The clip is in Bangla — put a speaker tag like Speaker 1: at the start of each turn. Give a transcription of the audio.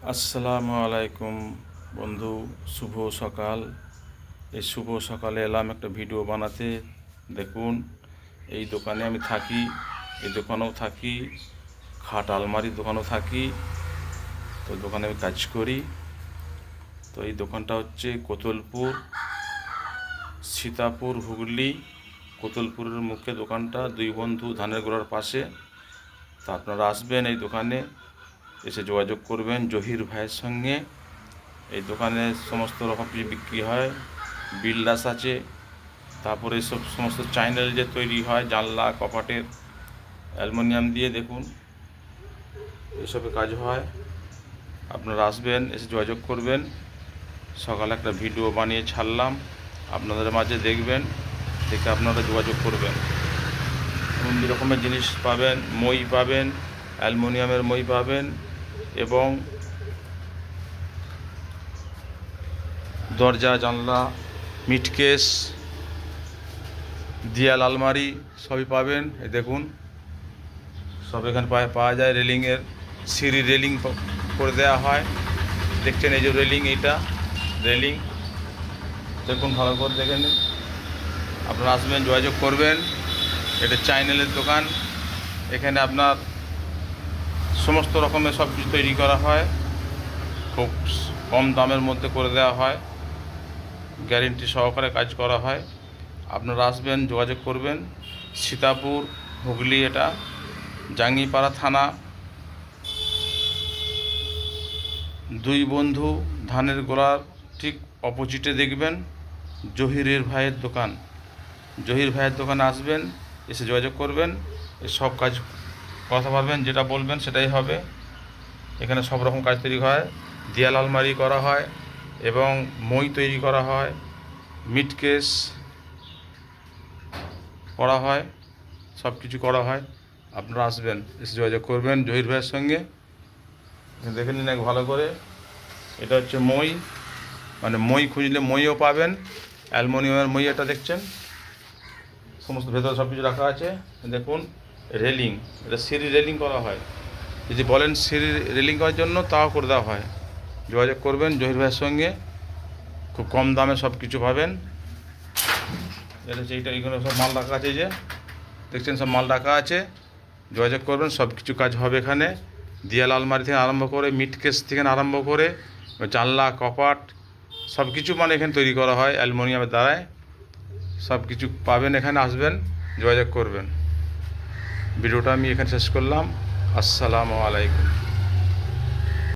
Speaker 1: আসসালামু আলাইকুম বন্ধু, শুভ সকাল। এই শুভ সকালে এলাম একটা ভিডিও বানাতে। দেখুন, এই দোকানে আমি থাকি, এই দোকানেও থাকি, খাট আলমারির দোকানেও থাকি। তো দোকানে আমি কাজ করি। তো এই দোকানটা হচ্ছে কোতলপুর, সীতাপুর, হুগলি। কোতলপুরের মুখে দোকানটা, দুই বন্ধু ধানের গোড়ার পাশে। তা আপনারা আসবেন এই দোকানে, এসে যোগাযোগ করবেন জহির ভাইয়ের সঙ্গে। এই দোকানে সমস্ত রকম কিছু বিক্রি হয়। বিল্ডাস আছে, তারপরে সব সমস্ত চ্যানেল যে তৈরি হয় জানলা কপাটের অ্যালুমিনিয়াম দিয়ে, দেখুন এসবের কাজ হয়। আপনারা আসবেন, এসে যোগাযোগ করবেন। সকালে একটা ভিডিও বানিয়ে ছাড়লাম, আপনাদের মাঝে দেখবেন, দেখে আপনারা যোগাযোগ করবেন। বিভিন্ন রকমের জিনিস পাবেন, মই পাবেন, অ্যালুমিনিয়ামের মই পাবেন, এবং দরজা জানলা, মিটকেস, দেয়াল আলমারি সবই পাবেন। এই দেখুন, সব এখানে পাওয়া যায়। রেলিংয়ের সিঁড়ি রেলিং করে দেওয়া হয়, দেখছেন এই যে রেলিং, এইটা রেলিং দেখুন, ভালো করে দেখে নিন। আপনারা আসবেন, যোগাযোগ করবেন। এটা চ্যানেলের দোকান, এখানে আপনার সমস্ত রকমের সব কিছু তৈরি করা হয়, খুব কম দামের মধ্যে করে দেওয়া হয়, গ্যারেন্টি সহকারে কাজ করা হয়। আপনারা আসবেন, যোগাযোগ করবেন। সীতাপুর, হুগলি, এটা জাঙ্গিপাড়া থানা। দুই বন্ধু ধানের গোড়ার ঠিক অপোজিটে দেখবেন জহিরের ভাইয়ের দোকান। জহির ভাইয়ের দোকানে আসবেন, এসে যোগাযোগ করবেন, সব কাজ কথা পারবেন, যেটা বলবেন সেটাই হবে। এখানে সব রকম কাজ তৈরি হয়, দেয়াল আলমারি করা হয়, এবং মই তৈরি করা হয়, মিটকেস করা হয়, সব কিছু করা হয়। আপনারা আসবেন, এসে যোগাযোগ করবেন জহির ভাইয়ের সঙ্গে। দেখে নিন এক ভালো করে। এটা হচ্ছে মই, মানে মই খুঁজলে মইও পাবেন। অ্যালুমিনিয়ামের মই, এটা দেখছেন, সমস্ত ভেতরে সব কিছু রাখা আছে। দেখুন রেলিং, এটা সিঁড়ি রেলিং করা হয়। যদি বলেন সিঁড়ি রেলিং করার জন্য, তাও করে দেওয়া হয়। যোগাযোগ করবেন জহির ভাইয়ের সঙ্গে, খুব কম দামে সব কিছু পাবেন। এটা হচ্ছে এইটা, এইখানে সব মাল রাখা আছে, এই যে দেখছেন সব মাল রাখা আছে। যোগাযোগ করবেন, সব কিছু কাজ হবে এখানে। দেয়াল আলমারি থেকে আরম্ভ করে, মিটকেস থেকে আরম্ভ করে, জানলা কপাট সব কিছু মানে এখানে তৈরি করা হয় অ্যালুমিনিয়ামের দ্বারায়। সব কিছু পাবেন এখানে, আসবেন, যোগাযোগ করবেন। ভিডিওটা আমি এখানে শেষ করলাম। আসসালামু আলাইকুম।